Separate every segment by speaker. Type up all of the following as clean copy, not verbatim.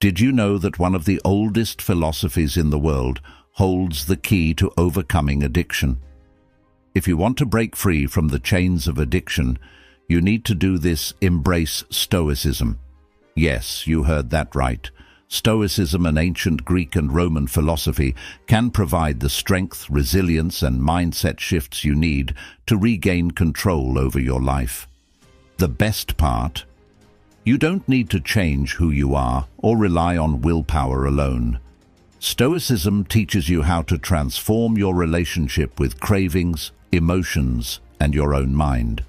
Speaker 1: Did you know that one of the oldest philosophies in the world holds the key to overcoming addiction? If you want to break free from the chains of addiction, you need to do this: embrace Stoicism. Yes, you heard that right. Stoicism, an ancient Greek and Roman philosophy, can provide the strength, resilience, and mindset shifts you need to regain control over your life. The best part? You don't need to change who you are or rely on willpower alone. Stoicism teaches you how to transform your relationship with cravings, emotions, and your own mind.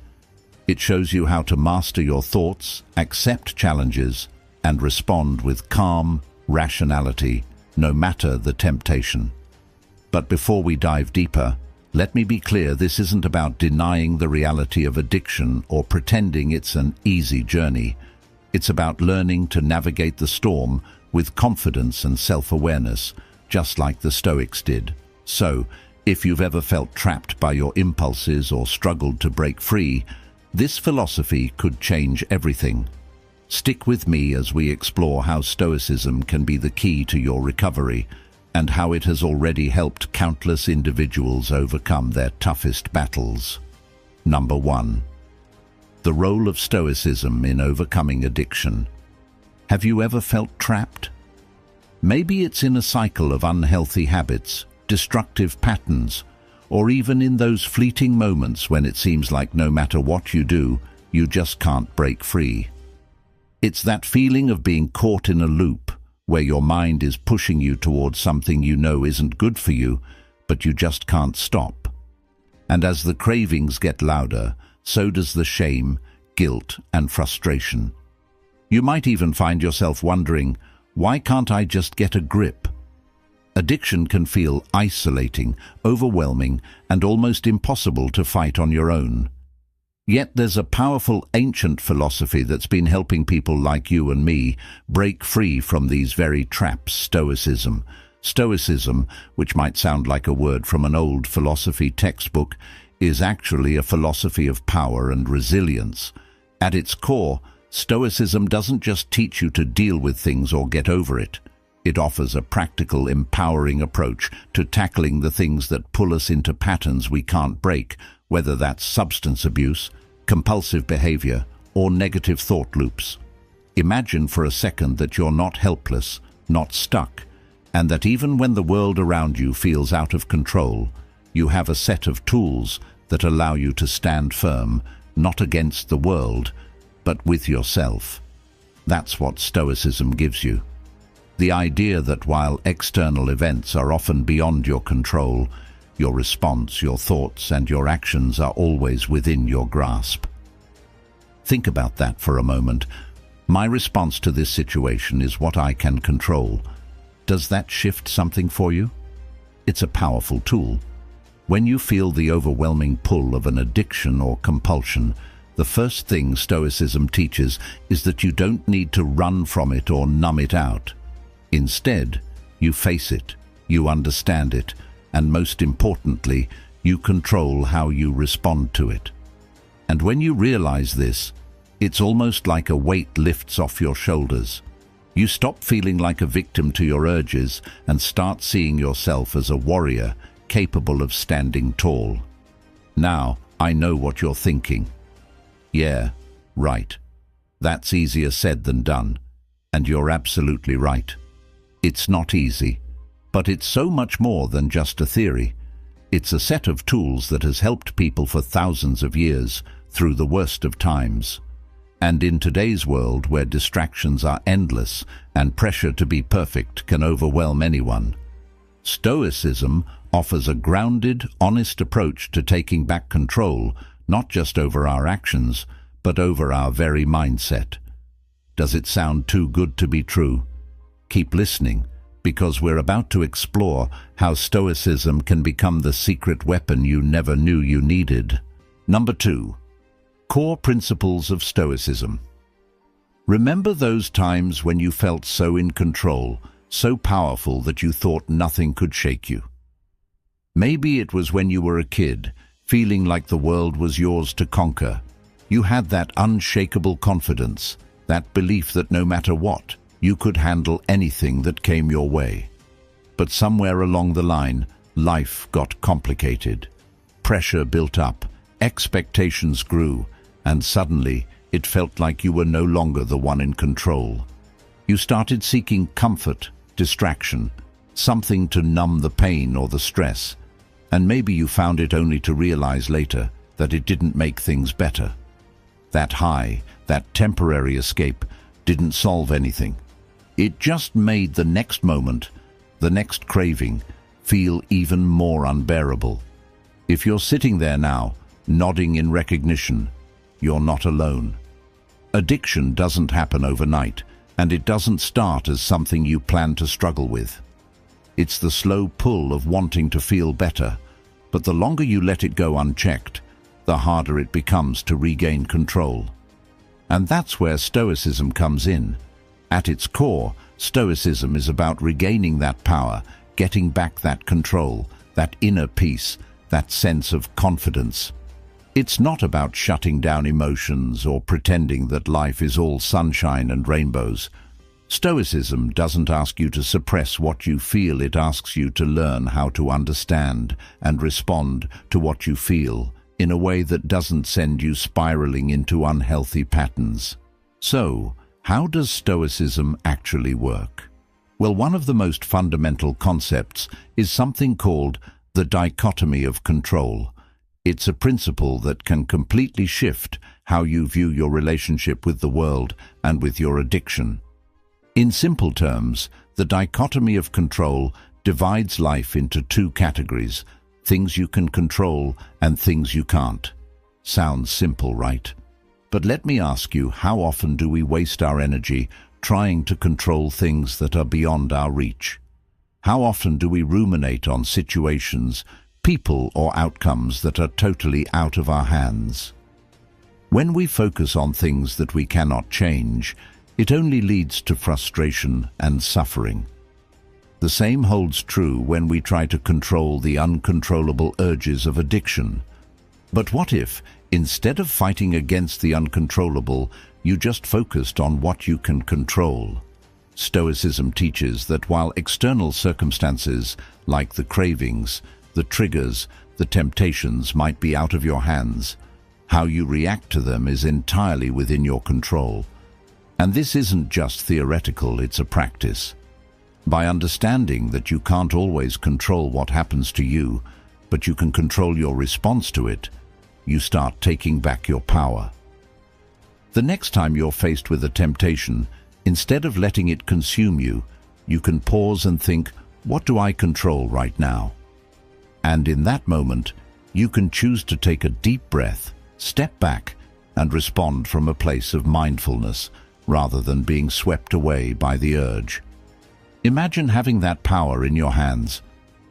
Speaker 1: It shows you how to master your thoughts, accept challenges, and respond with calm rationality, no matter the temptation. But before we dive deeper, let me be clear, this isn't about denying the reality of addiction or pretending it's an easy journey. It's about learning to navigate the storm with confidence and self-awareness, just like the Stoics did. So, if you've ever felt trapped by your impulses or struggled to break free, this philosophy could change everything. Stick with me as we explore how Stoicism can be the key to your recovery and how it has already helped countless individuals overcome their toughest battles. Number 1. The role of Stoicism in overcoming addiction. Have you ever felt trapped? Maybe it's in a cycle of unhealthy habits, destructive patterns, or even in those fleeting moments when it seems like no matter what you do, you just can't break free. It's that feeling of being caught in a loop, where your mind is pushing you towards something you know isn't good for you, but you just can't stop. And as the cravings get louder, so does the shame, guilt, and frustration. You might even find yourself wondering, why can't I just get a grip? Addiction can feel isolating, overwhelming, and almost impossible to fight on your own. Yet there's a powerful ancient philosophy that's been helping people like you and me break free from these very traps: Stoicism. Stoicism, which might sound like a word from an old philosophy textbook, is actually a philosophy of power and resilience. At its core, Stoicism doesn't just teach you to deal with things or get over it. It offers a practical, empowering approach to tackling the things that pull us into patterns we can't break, whether that's substance abuse, compulsive behavior, or negative thought loops. Imagine for a second that you're not helpless, not stuck, and that even when the world around you feels out of control, you have a set of tools that allow you to stand firm, not against the world, but with yourself. That's what Stoicism gives you. The idea that while external events are often beyond your control, your response, your thoughts, and your actions are always within your grasp. Think about that for a moment. My response to this situation is what I can control. Does that shift something for you? It's a powerful tool. When you feel the overwhelming pull of an addiction or compulsion, the first thing Stoicism teaches is that you don't need to run from it or numb it out. Instead, you face it, you understand it, and most importantly, you control how you respond to it. And when you realize this, it's almost like a weight lifts off your shoulders. You stop feeling like a victim to your urges and start seeing yourself as a warrior capable of standing tall. Now, I know what you're thinking. Yeah, right. That's easier said than done. And you're absolutely right. It's not easy, but it's so much more than just a theory. It's a set of tools that has helped people for thousands of years through the worst of times. And in today's world, where distractions are endless and pressure to be perfect can overwhelm anyone, Stoicism offers a grounded, honest approach to taking back control, not just over our actions, but over our very mindset. Does it sound too good to be true? Keep listening, because we're about to explore how Stoicism can become the secret weapon you never knew you needed. Number 2. Core principles of Stoicism. Remember those times when you felt so in control, so powerful that you thought nothing could shake you? Maybe it was when you were a kid, feeling like the world was yours to conquer. You had that unshakable confidence, that belief that no matter what, You could handle anything that came your way. But somewhere along the line, life got complicated. Pressure built up, expectations grew, and suddenly it felt like you were no longer the one in control. You started seeking comfort, distraction, something to numb the pain or the stress, and maybe you found it only to realize later that it didn't make things better. That high, that temporary escape, didn't solve anything. It just made the next moment, the next craving, feel even more unbearable. If you're sitting there now, nodding in recognition, you're not alone. Addiction doesn't happen overnight, and it doesn't start as something you plan to struggle with. It's the slow pull of wanting to feel better, but the longer you let it go unchecked, the harder it becomes to regain control. And that's where Stoicism comes in. At its core, Stoicism is about regaining that power, getting back that control, that inner peace, that sense of confidence. It's not about shutting down emotions or pretending that life is all sunshine and rainbows. Stoicism doesn't ask you to suppress what you feel, it asks you to learn how to understand and respond to what you feel in a way that doesn't send you spiraling into unhealthy patterns. So, how does Stoicism actually work? Well, one of the most fundamental concepts is something called the dichotomy of control. It's a principle that can completely shift how you view your relationship with the world and with your addiction. In simple terms, the dichotomy of control divides life into two categories: things you can control and things you can't. Sounds simple, right? But let me ask you, how often do we waste our energy trying to control things that are beyond our reach? How often do we ruminate on situations, people or outcomes that are totally out of our hands? When we focus on things that we cannot change, it only leads to frustration and suffering. The same holds true when we try to control the uncontrollable urges of addiction. But what if, instead of fighting against the uncontrollable, you just focused on what you can control? Stoicism teaches that while external circumstances, like the cravings, the triggers, the temptations, might be out of your hands, how you react to them is entirely within your control. And this isn't just theoretical, it's a practice. By understanding that you can't always control what happens to you, but you can control your response to it, you start taking back your power. The next time you're faced with a temptation, instead of letting it consume you, you can pause and think, what do I control right now? And in that moment, you can choose to take a deep breath, step back, and respond from a place of mindfulness, rather than being swept away by the urge. Imagine having that power in your hands.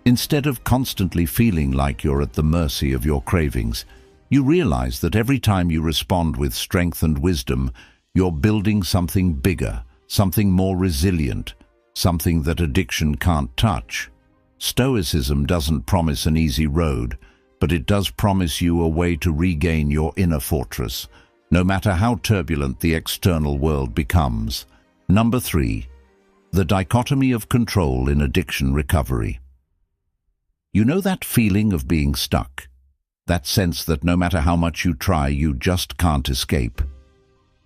Speaker 1: Instead of constantly feeling like you're at the mercy of your cravings, you realize that every time you respond with strength and wisdom, you're building something bigger, something more resilient, something that addiction can't touch. Stoicism doesn't promise an easy road, but it does promise you a way to regain your inner fortress, no matter how turbulent the external world becomes. Number 3. The dichotomy of control in addiction recovery. You know that feeling of being stuck? That sense that no matter how much you try, you just can't escape?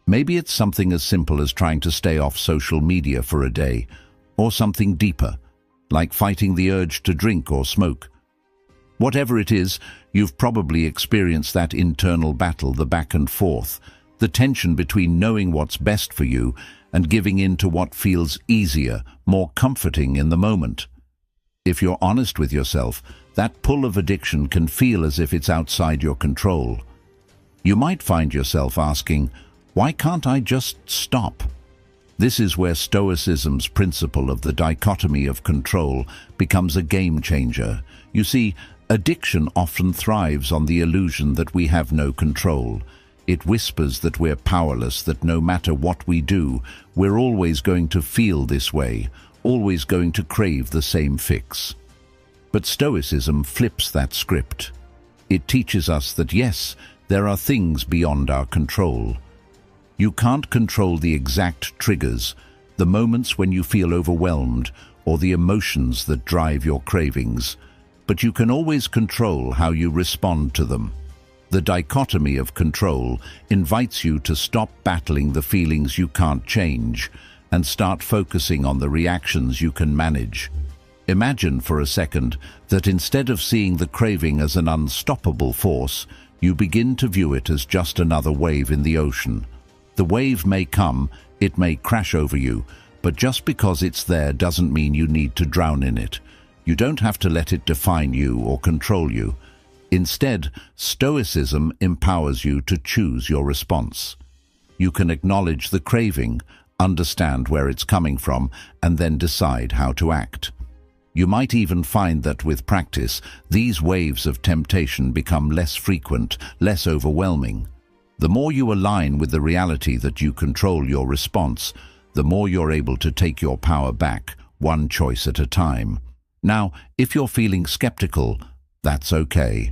Speaker 1: Maybe it's something as simple as trying to stay off social media for a day, or something deeper, like fighting the urge to drink or smoke. Whatever it is, you've probably experienced that internal battle, the back and forth, the tension between knowing what's best for you and giving in to what feels easier, more comforting in the moment. If you're honest with yourself, that pull of addiction can feel as if it's outside your control. You might find yourself asking, why can't I just stop? This is where Stoicism's principle of the dichotomy of control becomes a game changer. You see, addiction often thrives on the illusion that we have no control. It whispers that we're powerless, that no matter what we do, we're always going to feel this way, always going to crave the same fix. But Stoicism flips that script. It teaches us that yes, there are things beyond our control. You can't control the exact triggers, the moments when you feel overwhelmed, or the emotions that drive your cravings, but you can always control how you respond to them. The dichotomy of control invites you to stop battling the feelings you can't change and start focusing on the reactions you can manage. Imagine for a second that instead of seeing the craving as an unstoppable force, you begin to view it as just another wave in the ocean. The wave may come, it may crash over you, but just because it's there doesn't mean you need to drown in it. You don't have to let it define you or control you. Instead, Stoicism empowers you to choose your response. You can acknowledge the craving, understand where it's coming from, and then decide how to act. You might even find that with practice, these waves of temptation become less frequent, less overwhelming. The more you align with the reality that you control your response, the more you're able to take your power back, one choice at a time. Now, if you're feeling skeptical, that's okay.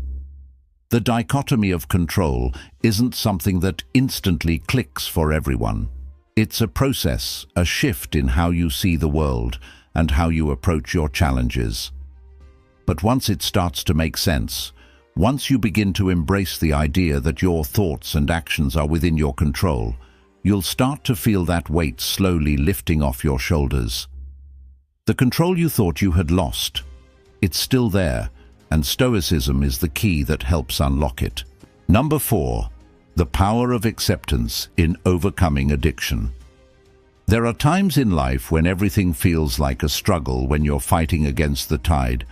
Speaker 1: The dichotomy of control isn't something that instantly clicks for everyone. It's a process, a shift in how you see the world and how you approach your challenges. But once it starts to make sense, once you begin to embrace the idea that your thoughts and actions are within your control, you'll start to feel that weight slowly lifting off your shoulders. The control you thought you had lost, it's still there, and Stoicism is the key that helps unlock it. Number 4, the power of acceptance in overcoming addiction. There are times in life when everything feels like a struggle, when you're fighting against the tide,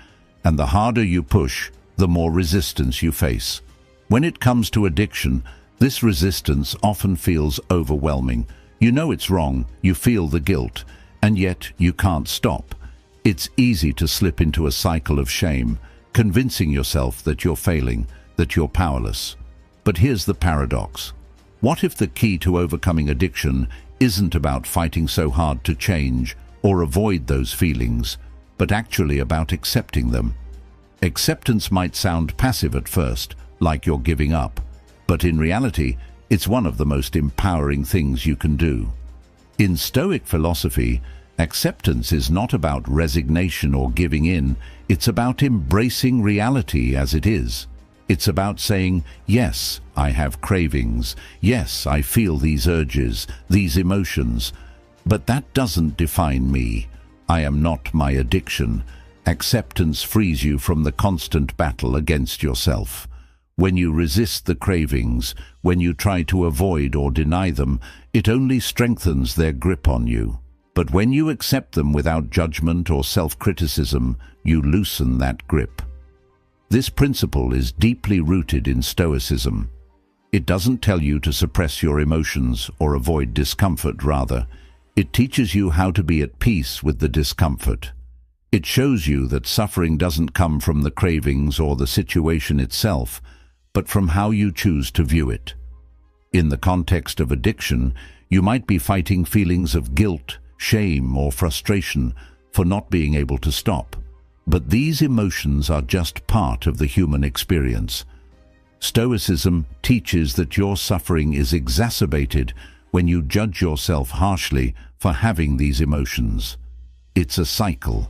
Speaker 1: and the harder you push, the more resistance you face. When it comes to addiction, this resistance often feels overwhelming. You know it's wrong, you feel the guilt, and yet you can't stop. It's easy to slip into a cycle of shame, convincing yourself that you're failing, that you're powerless. But here's the paradox. What if the key to overcoming addiction isn't about fighting so hard to change or avoid those feelings, but actually about accepting them? Acceptance might sound passive at first, like you're giving up, but in reality, it's one of the most empowering things you can do. In Stoic philosophy, acceptance is not about resignation or giving in, it's about embracing reality as it is. It's about saying, yes, I have cravings, yes, I feel these urges, these emotions, but that doesn't define me. I am not my addiction. Acceptance frees you from the constant battle against yourself. When you resist the cravings, when you try to avoid or deny them, it only strengthens their grip on you. But when you accept them without judgment or self-criticism, you loosen that grip. This principle is deeply rooted in Stoicism. It doesn't tell you to suppress your emotions or avoid discomfort, rather. It teaches you how to be at peace with the discomfort. It shows you that suffering doesn't come from the cravings or the situation itself, but from how you choose to view it. In the context of addiction, you might be fighting feelings of guilt, shame, or frustration for not being able to stop. But these emotions are just part of the human experience. Stoicism teaches that your suffering is exacerbated when you judge yourself harshly for having these emotions. It's a cycle.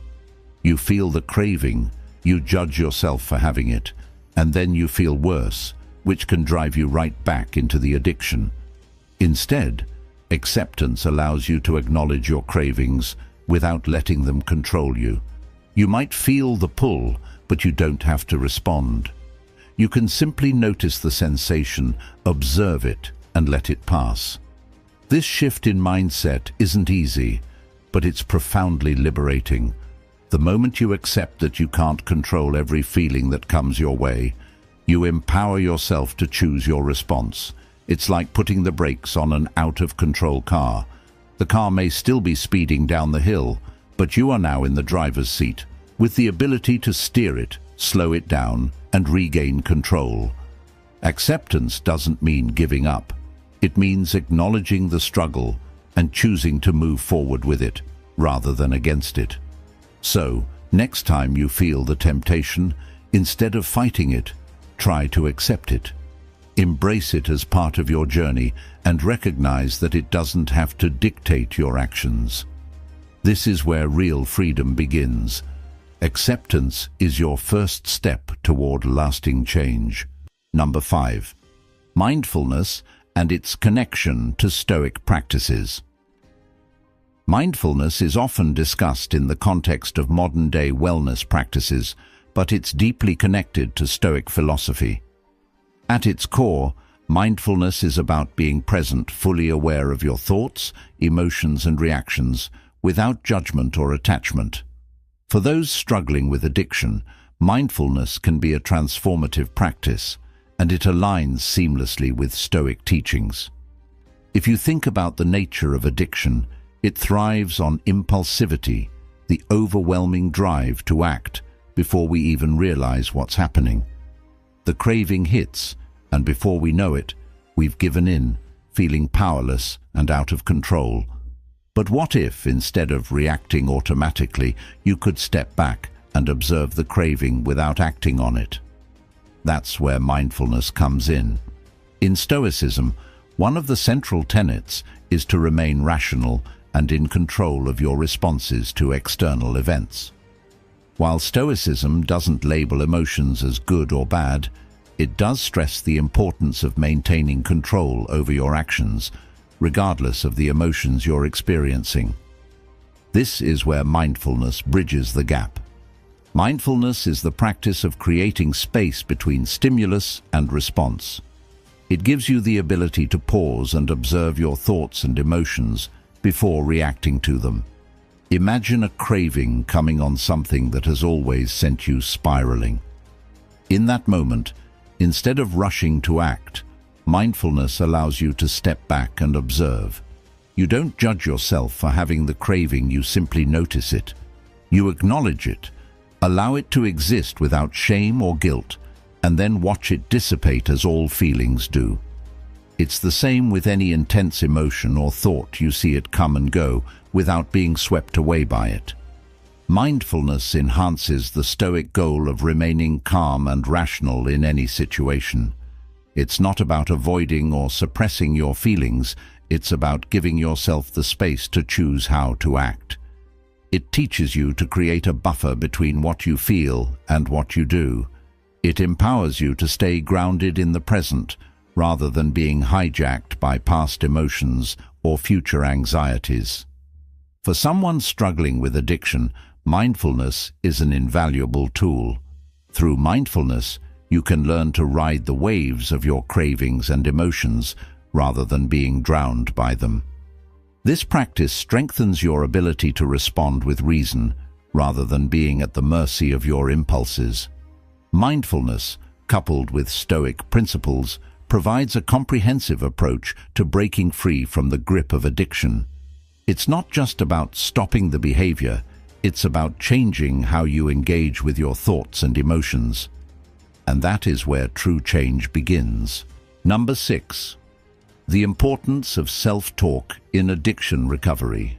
Speaker 1: You feel the craving, you judge yourself for having it, and then you feel worse, which can drive you right back into the addiction. Instead, acceptance allows you to acknowledge your cravings without letting them control you. You might feel the pull, but you don't have to respond. You can simply notice the sensation, observe it, and let it pass. This shift in mindset isn't easy, but it's profoundly liberating. The moment you accept that you can't control every feeling that comes your way, you empower yourself to choose your response. It's like putting the brakes on an out-of-control car. The car may still be speeding down the hill, but you are now in the driver's seat, with the ability to steer it, slow it down, and regain control. Acceptance doesn't mean giving up. It means acknowledging the struggle and choosing to move forward with it, rather than against it. So, next time you feel the temptation, instead of fighting it, try to accept it. Embrace it as part of your journey and recognize that it doesn't have to dictate your actions. This is where real freedom begins. Acceptance is your first step toward lasting change. Number 5. Mindfulness and its connection to Stoic practices. Mindfulness is often discussed in the context of modern-day wellness practices, but it's deeply connected to Stoic philosophy. At its core, mindfulness is about being present, fully aware of your thoughts, emotions, and reactions, without judgment or attachment. For those struggling with addiction, mindfulness can be a transformative practice, and it aligns seamlessly with Stoic teachings. If you think about the nature of addiction, it thrives on impulsivity, the overwhelming drive to act before we even realize what's happening. The craving hits, and before we know it, we've given in, feeling powerless and out of control. But what if, instead of reacting automatically, you could step back and observe the craving without acting on it? That's where mindfulness comes in. In Stoicism, one of the central tenets is to remain rational and in control of your responses to external events. While Stoicism doesn't label emotions as good or bad, it does stress the importance of maintaining control over your actions, regardless of the emotions you're experiencing. This is where mindfulness bridges the gap. Mindfulness is the practice of creating space between stimulus and response. It gives you the ability to pause and observe your thoughts and emotions before reacting to them. Imagine a craving coming on something that has always sent you spiraling. In that moment, instead of rushing to act, mindfulness allows you to step back and observe. You don't judge yourself for having the craving, you simply notice it. You acknowledge it, allow it to exist without shame or guilt, and then watch it dissipate as all feelings do. It's the same with any intense emotion or thought. You see it come and go without being swept away by it. Mindfulness enhances the Stoic goal of remaining calm and rational in any situation. It's not about avoiding or suppressing your feelings, it's about giving yourself the space to choose how to act. It teaches you to create a buffer between what you feel and what you do. It empowers you to stay grounded in the present, rather than being hijacked by past emotions or future anxieties. For someone struggling with addiction, mindfulness is an invaluable tool. Through mindfulness, you can learn to ride the waves of your cravings and emotions rather than being drowned by them. This practice strengthens your ability to respond with reason rather than being at the mercy of your impulses. Mindfulness, coupled with Stoic principles, provides a comprehensive approach to breaking free from the grip of addiction. It's not just about stopping the behavior, it's about changing how you engage with your thoughts and emotions. And that is where true change begins. Number 6. The importance of self-talk in addiction recovery.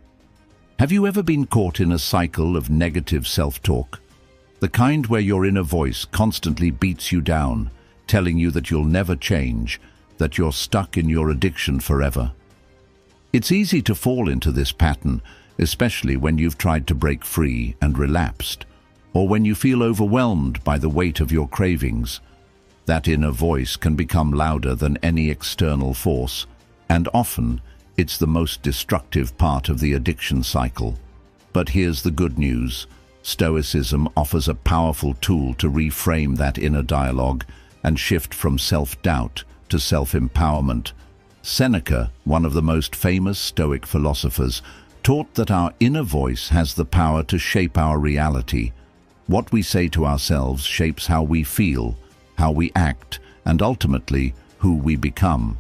Speaker 1: Have you ever been caught in a cycle of negative self-talk? The kind where your inner voice constantly beats you down, telling you that you'll never change, that you're stuck in your addiction forever. It's easy to fall into this pattern, especially when you've tried to break free and relapsed, or when you feel overwhelmed by the weight of your cravings. That inner voice can become louder than any external force, and often it's the most destructive part of the addiction cycle. But here's the good news. Stoicism offers a powerful tool to reframe that inner dialogue and shift from self-doubt to self-empowerment. Seneca, one of the most famous Stoic philosophers, taught that our inner voice has the power to shape our reality. What we say to ourselves shapes how we feel, how we act, and ultimately, who we become.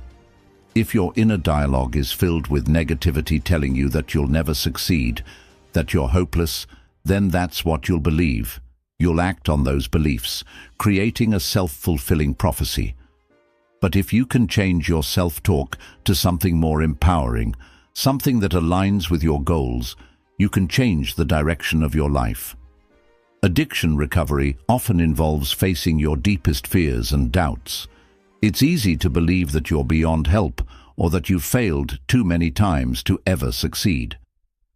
Speaker 1: If your inner dialogue is filled with negativity telling you that you'll never succeed, that you're hopeless, then that's what you'll believe. You'll act on those beliefs, creating a self-fulfilling prophecy. But if you can change your self-talk to something more empowering, something that aligns with your goals, you can change the direction of your life. Addiction recovery often involves facing your deepest fears and doubts. It's easy to believe that you're beyond help or that you've failed too many times to ever succeed.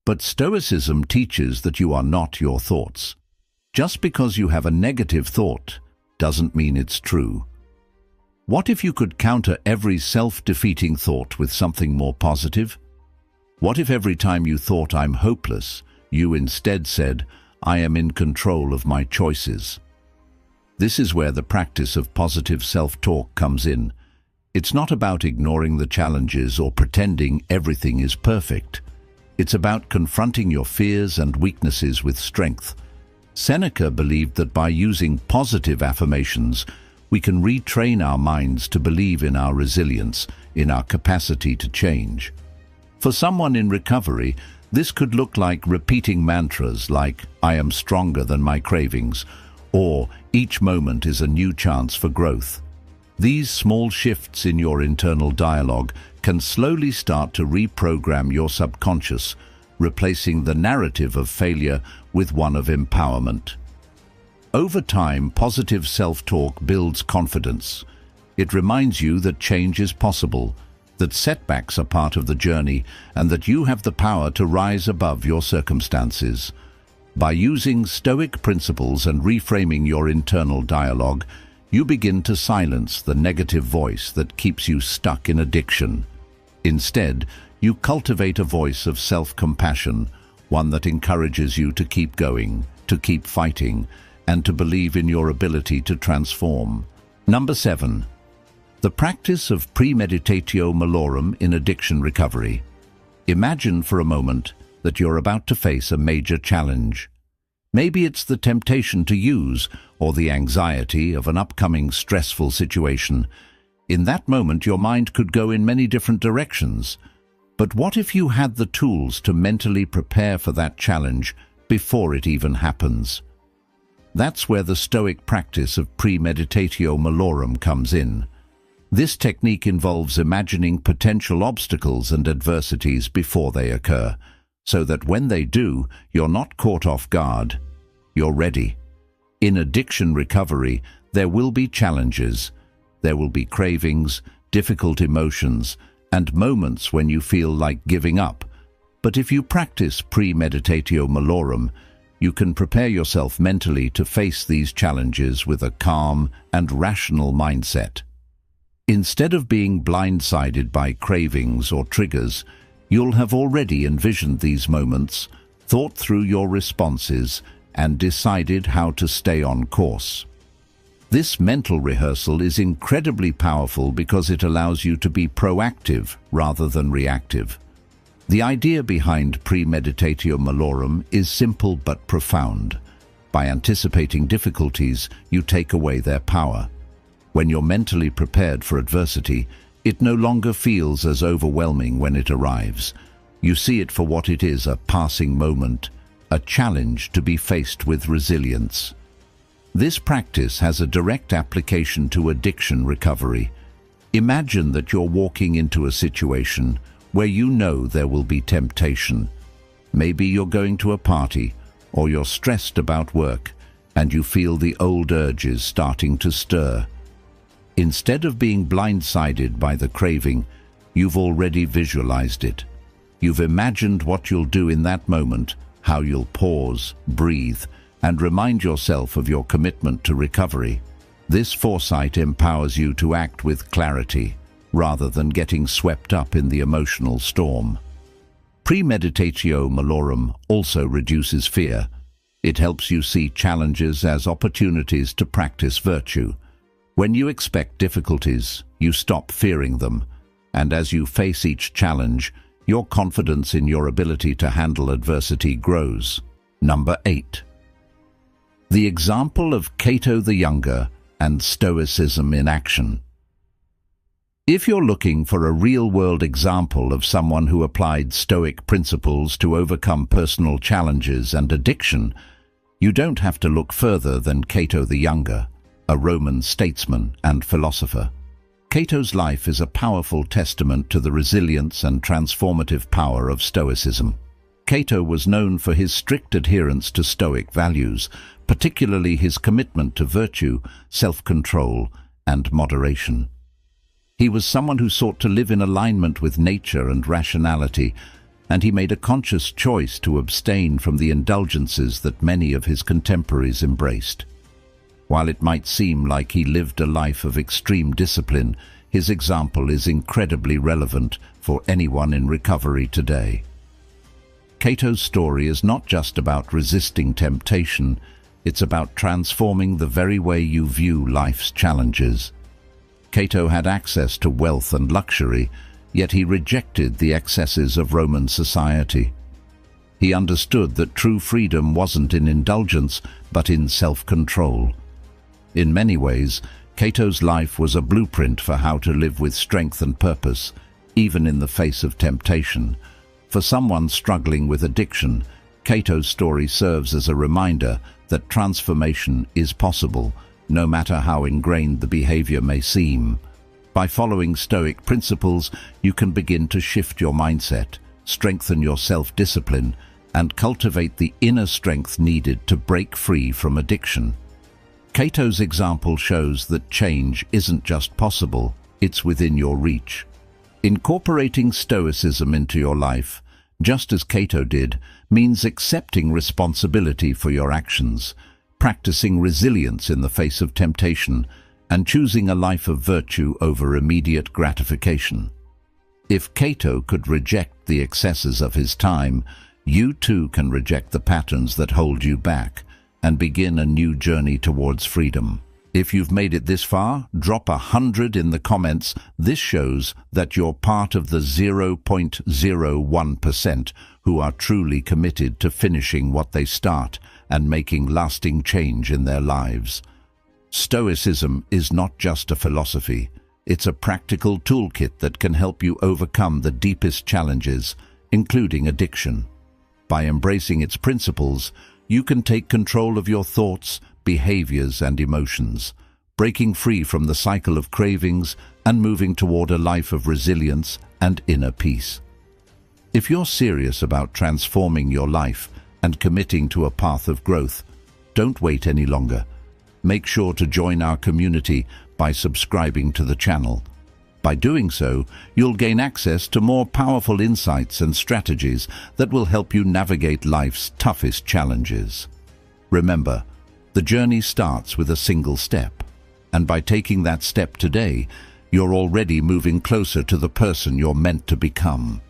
Speaker 1: But Stoicism teaches that you are not your thoughts. Just because you have a negative thought doesn't mean it's true. What if you could counter every self-defeating thought with something more positive? What if every time you thought I'm hopeless, you instead said, I am in control of my choices? This is where the practice of positive self-talk comes in. It's not about ignoring the challenges or pretending everything is perfect. It's about confronting your fears and weaknesses with strength. Seneca believed that by using positive affirmations, we can retrain our minds to believe in our resilience, in our capacity to change. For someone in recovery, this could look like repeating mantras like, I am stronger than my cravings, or each moment is a new chance for growth. These small shifts in your internal dialogue can slowly start to reprogram your subconscious, replacing the narrative of failure with one of empowerment. Over time, positive self-talk builds confidence. It reminds you that change is possible, that setbacks are part of the journey, and that you have the power to rise above your circumstances. By using Stoic principles and reframing your internal dialogue, you begin to silence the negative voice that keeps you stuck in addiction. Instead, you cultivate a voice of self-compassion, one that encourages you to keep going, to keep fighting, and to believe in your ability to transform. Number 7. The practice of premeditatio malorum in addiction recovery. Imagine for a moment that you're about to face a major challenge. Maybe it's the temptation to use or the anxiety of an upcoming stressful situation. In that moment, your mind could go in many different directions. But what if you had the tools to mentally prepare for that challenge before it even happens? That's where the Stoic practice of premeditatio malorum comes in. This technique involves imagining potential obstacles and adversities before they occur, so that when they do, you're not caught off guard. You're ready. In addiction recovery, there will be challenges. There will be cravings, difficult emotions, and moments when you feel like giving up. But if you practice premeditatio malorum, you can prepare yourself mentally to face these challenges with a calm and rational mindset. Instead of being blindsided by cravings or triggers, you'll have already envisioned these moments, thought through your responses, and decided how to stay on course. This mental rehearsal is incredibly powerful because it allows you to be proactive rather than reactive. The idea behind premeditatio malorum is simple but profound. By anticipating difficulties, you take away their power. When you're mentally prepared for adversity, it no longer feels as overwhelming when it arrives. You see it for what it is, a passing moment, a challenge to be faced with resilience. This practice has a direct application to addiction recovery. Imagine that you're walking into a situation where you know there will be temptation. Maybe you're going to a party, or you're stressed about work, and you feel the old urges starting to stir. Instead of being blindsided by the craving, you've already visualized it. You've imagined what you'll do in that moment, how you'll pause, breathe, and remind yourself of your commitment to recovery. This foresight empowers you to act with clarity, rather than getting swept up in the emotional storm. Premeditatio malorum also reduces fear. It helps you see challenges as opportunities to practice virtue. When you expect difficulties, you stop fearing them, and as you face each challenge, your confidence in your ability to handle adversity grows. Number 8. The example of Cato the Younger and Stoicism in action. If you're looking for a real-world example of someone who applied Stoic principles to overcome personal challenges and addiction, you don't have to look further than Cato the Younger, a Roman statesman and philosopher. Cato's life is a powerful testament to the resilience and transformative power of Stoicism. Cato was known for his strict adherence to Stoic values, particularly his commitment to virtue, self-control, and moderation. He was someone who sought to live in alignment with nature and rationality, and he made a conscious choice to abstain from the indulgences that many of his contemporaries embraced. While it might seem like he lived a life of extreme discipline, his example is incredibly relevant for anyone in recovery today. Cato's story is not just about resisting temptation, it's about transforming the very way you view life's challenges. Cato had access to wealth and luxury, yet he rejected the excesses of Roman society. He understood that true freedom wasn't in indulgence, but in self-control. In many ways, Cato's life was a blueprint for how to live with strength and purpose, even in the face of temptation. For someone struggling with addiction, Cato's story serves as a reminder that transformation is possible, no matter how ingrained the behavior may seem. By following Stoic principles, you can begin to shift your mindset, strengthen your self-discipline, and cultivate the inner strength needed to break free from addiction. Cato's example shows that change isn't just possible, it's within your reach. Incorporating Stoicism into your life, just as Cato did, means accepting responsibility for your actions, practicing resilience in the face of temptation, and choosing a life of virtue over immediate gratification. If Cato could reject the excesses of his time, you too can reject the patterns that hold you back and begin a new journey towards freedom. If you've made it this far, drop 100 in the comments. This shows that you're part of the 0.01% who are truly committed to finishing what they start and making lasting change in their lives. Stoicism is not just a philosophy, it's a practical toolkit that can help you overcome the deepest challenges, including addiction. By embracing its principles, you can take control of your thoughts, behaviors, and emotions, breaking free from the cycle of cravings and moving toward a life of resilience and inner peace. If you're serious about transforming your life and committing to a path of growth, don't wait any longer. Make sure to join our community by subscribing to the channel. By doing so, you'll gain access to more powerful insights and strategies that will help you navigate life's toughest challenges. Remember, the journey starts with a single step, and by taking that step today, you're already moving closer to the person you're meant to become.